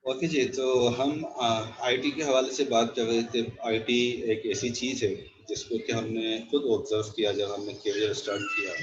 Okay जी, तो हम IT के हवाले से बात कर रहे थे। आईटी एक ऐसी चीज़ है जिसको कि हमने खुद ऑब्जर्व किया जब हमने करियर स्टार्ट किया।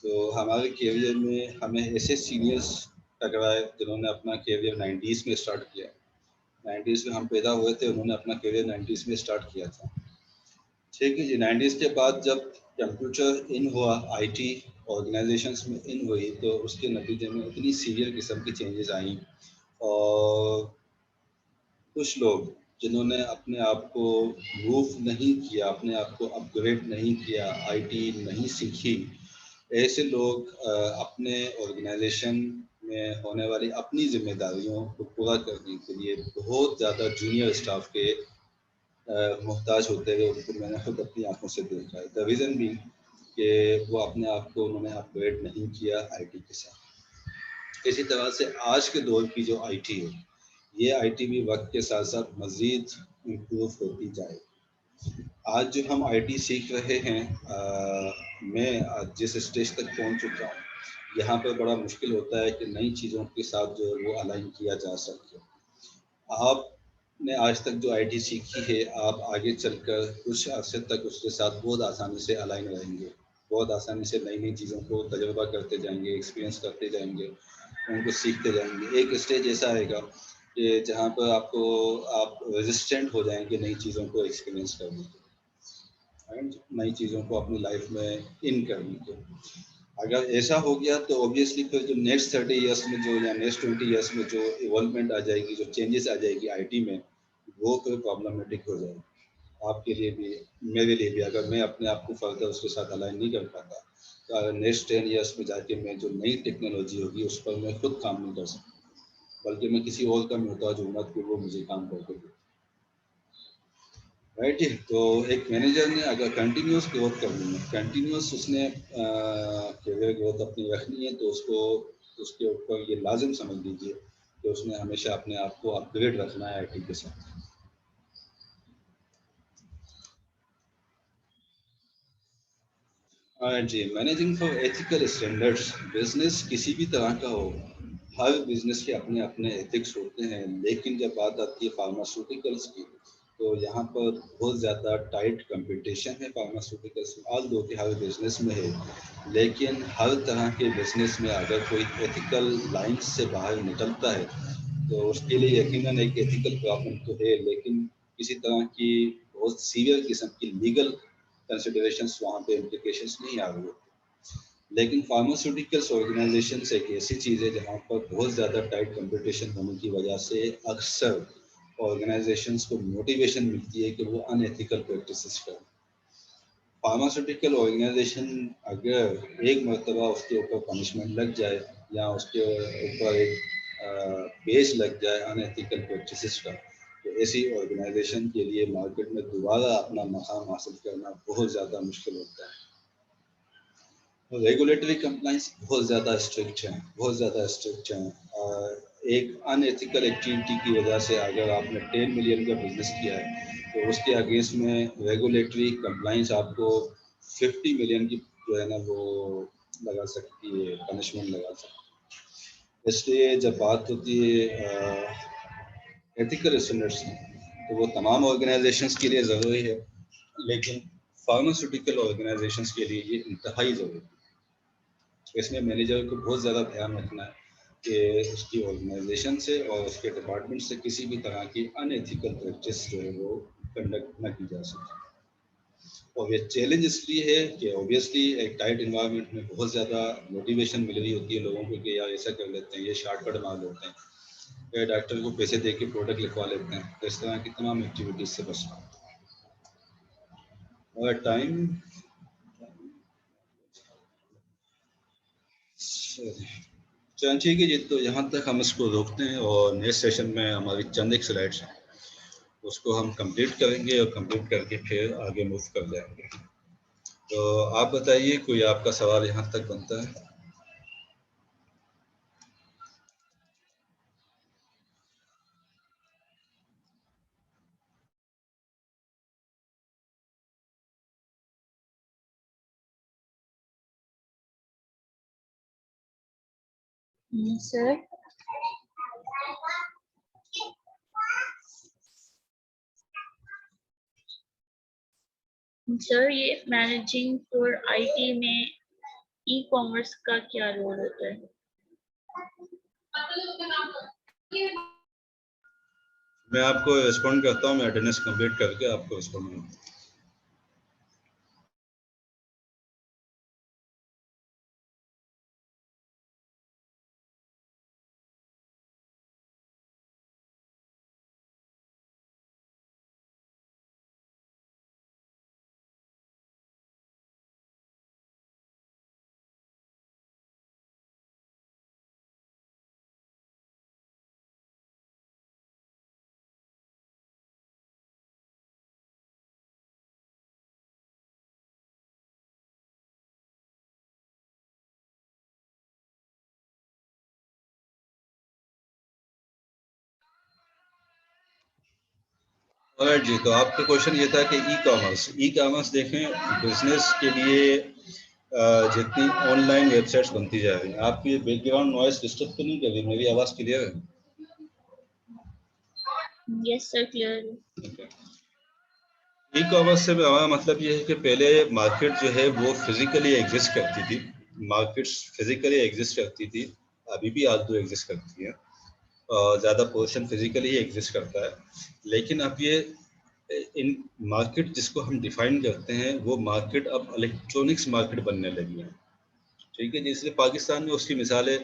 तो हमारे करियर में हमें ऐसे सीनियर्स टकराए जिन्होंने अपना करियर 90s में स्टार्ट किया। 90s में हम पैदा हुए थे, उन्होंने अपना करियर 90s में स्टार्ट किया था। ठीक है जी। 90s के बाद जब कंप्यूटर इन हुआ, आईटी ऑर्गेनाइजेशंस में इन हुई, तो उसके नतीजे में इतनी सीवियर किस्म की चेंजेस आई। और कुछ लोग जिन्होंने अपने आप को मूव नहीं किया, अपने आप को अपग्रेड नहीं किया, आईटी नहीं सीखी, ऐसे लोग अपने ऑर्गेनाइजेशन में होने वाली अपनी जिम्मेदारियों को पूरा करने के लिए बहुत ज़्यादा जूनियर स्टाफ के मोहताज होते हुए उनको मैंने खुद अपनी आंखों से देखा है। द रीज़न भी कि वो अपने आप को उन्होंने अपग्रेड नहीं किया आईटी के साथ। इसी तरह से आज के दौर की जो आईटी है, ये आईटी भी वक्त के साथ साथ मज़ीद इम्प्रूव होती जाए। आज जो हम आईटी सीख रहे हैं, मैं आज जिस स्टेज तक पहुंच चुका हूँ, यहाँ पर बड़ा मुश्किल होता है कि नई चीज़ों के साथ जो है वो अलाइन किया जा सके। आपने आज तक जो आईटी सीखी है, आप आगे चलकर कुछ अरसे तक उसके साथ बहुत आसानी से अलाइन रहेंगे, बहुत आसानी से नई नई चीज़ों को तजुर्बा करते जाएंगे, एक्सपीरियंस करते जाएंगे, उनको सीखते जाएंगे। एक स्टेज ऐसा आएगा कि जहाँ पर आप रेजिस्टेंट हो जाएंगे नई चीज़ों को एक्सपीरियंस करने के, नई चीज़ों को अपनी लाइफ में इन करने के। अगर ऐसा हो गया तो ऑब्वियसली फिर जो नेक्स्ट 30 ईयर्स में जो या नेक्स्ट 20 ईयर्स में जो इवॉल्वमेंट आ जाएगी, जो चेंजेस आ जाएगी आईटी में, वो फिर प्रॉब्लमेटिक हो जाएगी आपके लिए भी, मेरे लिए भी। अगर मैं अपने आप को फर्दर उसके साथ अलाइन नहीं कर पाता, तो अगर नेक्स्ट 10 ईयर्स में जाके मैं जो नई टेक्नोलॉजी होगी उस पर मैं खुद काम नहीं कर सकता, बल्कि मैं किसी और का मोहताज होऊंगा कि वो मुझे काम करके दे। राइट जी। तो एक मैनेजर ने अगर कंटिन्यूस ग्रोथ करनी है, कंटिन्यूस उसने करियर ग्रोथ अपनी रखनी है, तो उसको उसके ऊपर ये लाजिम समझ लीजिए कि उसने हमेशा अपने आप को अपग्रेड रखना है आईटी के साथ। जी, managing for ethical standards. Business किसी भी तरह का हो, हर बिजनेस के अपने अपने एथिक्स होते हैं, लेकिन जब बात आती है फार्मास्यूटिकल्स की, तो यहाँ पर बहुत ज़्यादा टाइट कंपटीशन है फार्मास्यूटिकल्स में। ऑल दो कि हर बिजनेस में है, लेकिन हर तरह के बिजनेस में अगर कोई एथिकल लाइंस से बाहर निकलता है, तो उसके लिए यकीनन एक एथिकल प्रॉब्लम तो है, लेकिन किसी तरह की बहुत सीवियर किस्म की लीगल कंसिडरेशंस वहाँ पे इम्प्लीकेशंस नहीं आ रही होती। लेकिन फार्मास्यूटिकल्स ऑर्गेनाइजेशन एक ऐसी चीज़ है जहाँ पर बहुत ज़्यादा टाइट कंपटीशन होने की वजह से अक्सर ऑर्गेनाइजेशंस को मोटिवेशन मिलती है कि वो अनएथिकल प्रैक्टिसेस करें। फार्मास्यूटिकल ऑर्गेनाइजेशन अगर एक मरतबा उसके ऊपर पनिशमेंट लग जाए, या उसके ऊपर एक पेज लग जाए अनएथिकल प्रैक्टिसेस का, तो ऐसी ऑर्गेनाइजेशन के लिए मार्केट में दोबारा अपना मकाम हासिल करना बहुत ज़्यादा मुश्किल होता है। रेगुलेटरी कंप्लाइंस बहुत ज़्यादा स्ट्रिक्ट है, बहुत ज़्यादा स्ट्रिक्ट है। एक अनएथिकल एक्टिविटी की वजह से अगर आपने 10 मिलियन का बिजनेस किया है, तो उसके अगेंस्ट में रेगुलेटरी कंप्लाइंस आपको 50 मिलियन की जो है ना वो लगा सकती है, पनिशमेंट लगा सकती है। इसलिए जब बात होती है एथिकल स्टैंडर्ड्स की, तो वो तमाम ऑर्गेनाइजेशंस के लिए ज़रूरी है, लेकिन फार्मास्यूटिकल ऑर्गेनाइजेशंस के लिए ये इंतहाई ज़रूरी है। इसमें मैनेजर को बहुत ज़्यादा ध्यान रखना है कि उसकी ऑर्गेनाइजेशन से और उसके डिपार्टमेंट से किसी भी तरह की अनएथिकल प्रैक्टिस जो है वो कंडक्ट न की जा सके। और ये चैलेंज इसलिए है कि ऑब्वियसली एक टाइट इन्वायरमेंट में बहुत ज़्यादा मोटिवेशन मिल रही होती है लोगों को कि यार ऐसा कर लेते हैं, ये शॉर्टकट मार लेते हैं, या डॉक्टर को पैसे दे के प्रोडक्ट लिखवा लेते हैं, तो इस तरह की तमाम एक्टिविटीज़ से बचना। और टाइम, चलो ठीक है जी, तो यहाँ तक हम इसको रोकते हैं और नेक्स्ट सेशन में हमारी चंद एक स्लाइड्स हैं, उसको हम कंप्लीट करेंगे और कंप्लीट करके फिर आगे मूव कर जाएंगे। तो आप बताइए, कोई आपका सवाल यहाँ तक बनता है? सर सर ये मैनेजिंग फॉर आईटी में ई कॉमर्स का क्या रोल होता है? मैं आपको रिस्पॉन्ड करता हूँ, मैं अटेंडेंस कंप्लीट करके आपको रिस्पॉन्ड करता हूँ। ऑलराइट जी, तो आपका क्वेश्चन ये था कि ई कॉमर्स देखें बिजनेस के लिए जितनी ऑनलाइन वेबसाइट्स बनती जा रही हैं। आपकी ये बैकग्राउंड नॉइस डिस्टर्ब तो नहीं कर रही? मेरी आवाज़ क्लियर है? Yes sir, clear. E commerce से हमारा मतलब ये है कि पहले मार्केट जो है वो फिजिकली एग्जिस्ट करती थी, मार्केट्स फिजिकली एग्जिस्ट करती थी, अभी भी आज तो एग्जिस्ट करती है, ज़्यादा पोर्शन फिजिकली ही एग्जिस्ट करता है। लेकिन अब ये इन मार्केट जिसको हम डिफाइन करते हैं वो मार्केट अब इलेक्ट्रॉनिक्स मार्केट बनने लगी है। ठीक है जी, इसलिए पाकिस्तान में उसकी मिसाल है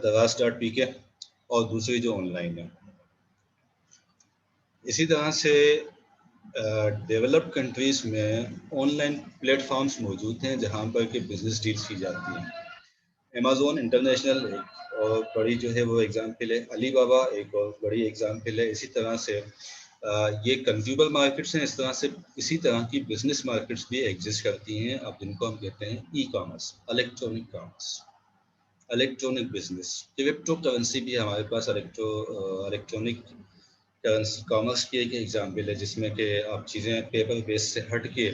दराज डॉट पी के और दूसरी जो ऑनलाइन है। इसी तरह से डेवलप्ड कंट्रीज़ में ऑनलाइन प्लेटफॉर्म्स मौजूद हैं जहाँ पर कि बिजनेस डील्स की जाती हैं। अमेज़न इंटरनेशनल एक और बड़ी जो है वो एग्जांपल है, अली बाबा एक और बड़ी एग्जांपल है। इसी तरह से ये कंज्यूमर मार्केट्स हैं, इस तरह से इसी तरह की बिजनेस मार्केट्स भी एग्जिस्ट करती हैं, अब जिनको हम कहते हैं e commerce, electronic commerce, electronic business. Crypto currency भी हमारे पास इलेक्ट्रॉनिक करेंसी कॉमर्स की एक एग्जाम्पल है, जिसमें कि आप चीज़ें पेपर बेस से हट के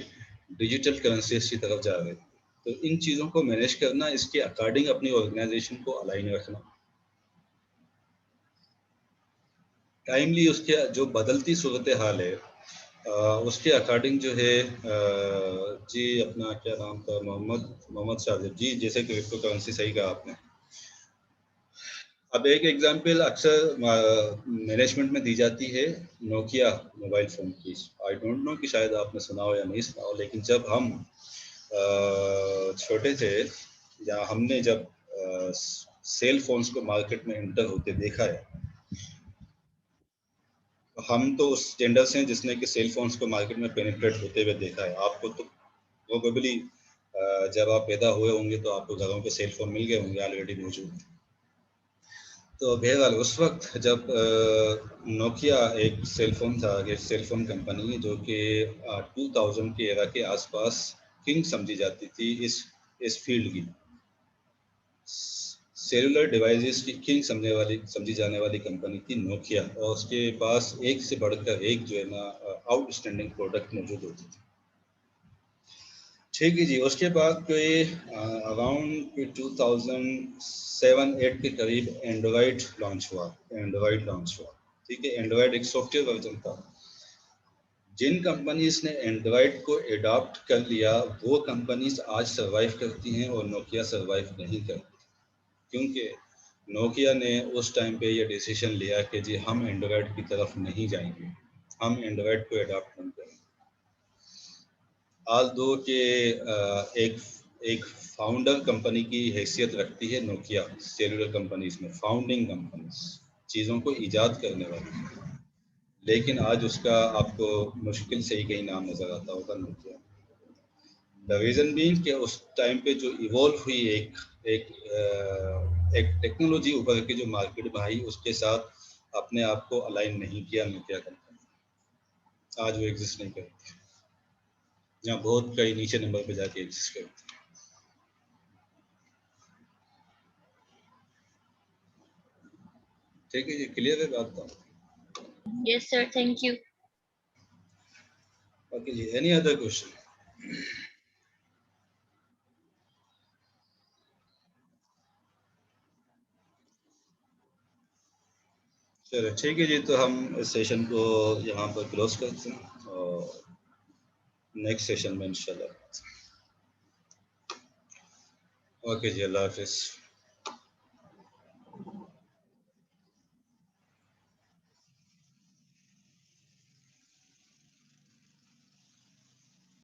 डिजिटल करेंसीज की तरफ जा रहे हैं। तो इन चीज़ों को मैनेज करना, इसके अकॉर्डिंग अपनी ऑर्गेनाइजेशन को अलाइन रखना, टाइमली उसके जो बदलती सूरत हाल है उसके अकॉर्डिंग जो है जी अपना क्या नाम था, मोहम्मद साजिद जी, जैसे क्रिप्टो करेंसी सही कहा आपने। अब एक एग्जांपल अक्सर मैनेजमेंट में दी जाती है नोकिया मोबाइल फ़ोन की। आई डोंट नो कि शायद आपने सुना हो या नहीं सुना हो, लेकिन जब हम छोटे थे या हमने जब सेल फोन्स को मार्केट में एंटर होते देखा है, हम तो उस जेंडर से हैं जिसने कि सेल फोन्स को मार्केट में पेनिट्रेट होते हुए देखा है। आपको तो प्रोबेबली जब आप पैदा हुए होंगे तो आपको घरों पे सेल फोन मिल गए होंगे ऑलरेडी मौजूद। तो बहरहाल उस वक्त जब नोकिया एक सेल फोन था, एक सेल फोन कंपनी जो कि 2000 के एरा के आसपास किंग समझी जाती थी इस फील्ड की, सेलुलर डिवाइसेस की किंग समझी जाने वाली कंपनी थी नोकिया, और उसके पास एक से बढ़कर एक जो है ना आउटस्टैंडिंग प्रोडक्ट मौजूद होते थे। ठीक है जी, उसके बाद कोई अराउंड 2007-8 के करीब एंड्रॉयड लॉन्च हुआ। ठीक है, एंड्रॉयड एक सॉफ्टवेयर वर्जन था। जिन कंपनीज ने एंड्रॉयड को एडॉप्ट कर लिया वो कंपनीज आज सरवाइव करती हैं और नोकिया सरवाइव नहीं करती, क्योंकि नोकिया ने उस टाइम पे ये डिसीजन लिया कि जी हम एंड्रॉयड की तरफ नहीं जाएंगे, हम एंड्रॉयड को एडॉप्ट नहीं करेंगे। आल दो के एक एक फाउंडर कंपनी की हैसियत रखती है नोकिया सेलुलर कंपनीज में, फाउंडिंग कंपनीज, चीज़ों को ईजाद करने वाली, लेकिन आज उसका आपको मुश्किल से ही कहीं नाम नज़र आता होगा नोकिया। द रीज़न बीइंग कि उस टाइम पे जो इवॉल्व हुई एक एक टेक्नोलॉजी उभर के जो मार्केट में आई, उसके साथ अपने आप को अलाइन नहीं किया नोकिया कंपनी। आज वो एग्जिस्ट नहीं करती, यहाँ बहुत कई नीचे नंबर पे जाके एग्जिस्ट करती। ठीक है जी, क्लियर है बात तो? Yes sir, thank you. Okay जी, एनी अदर क्वेश्चन? चलो ठीक है जी, तो हम इस सेशन को यहाँ पर क्लोज करते हैं और नेक्स्ट सेशन में इंशाल्लाह। ओके जी, अल्लाह हाफिज़।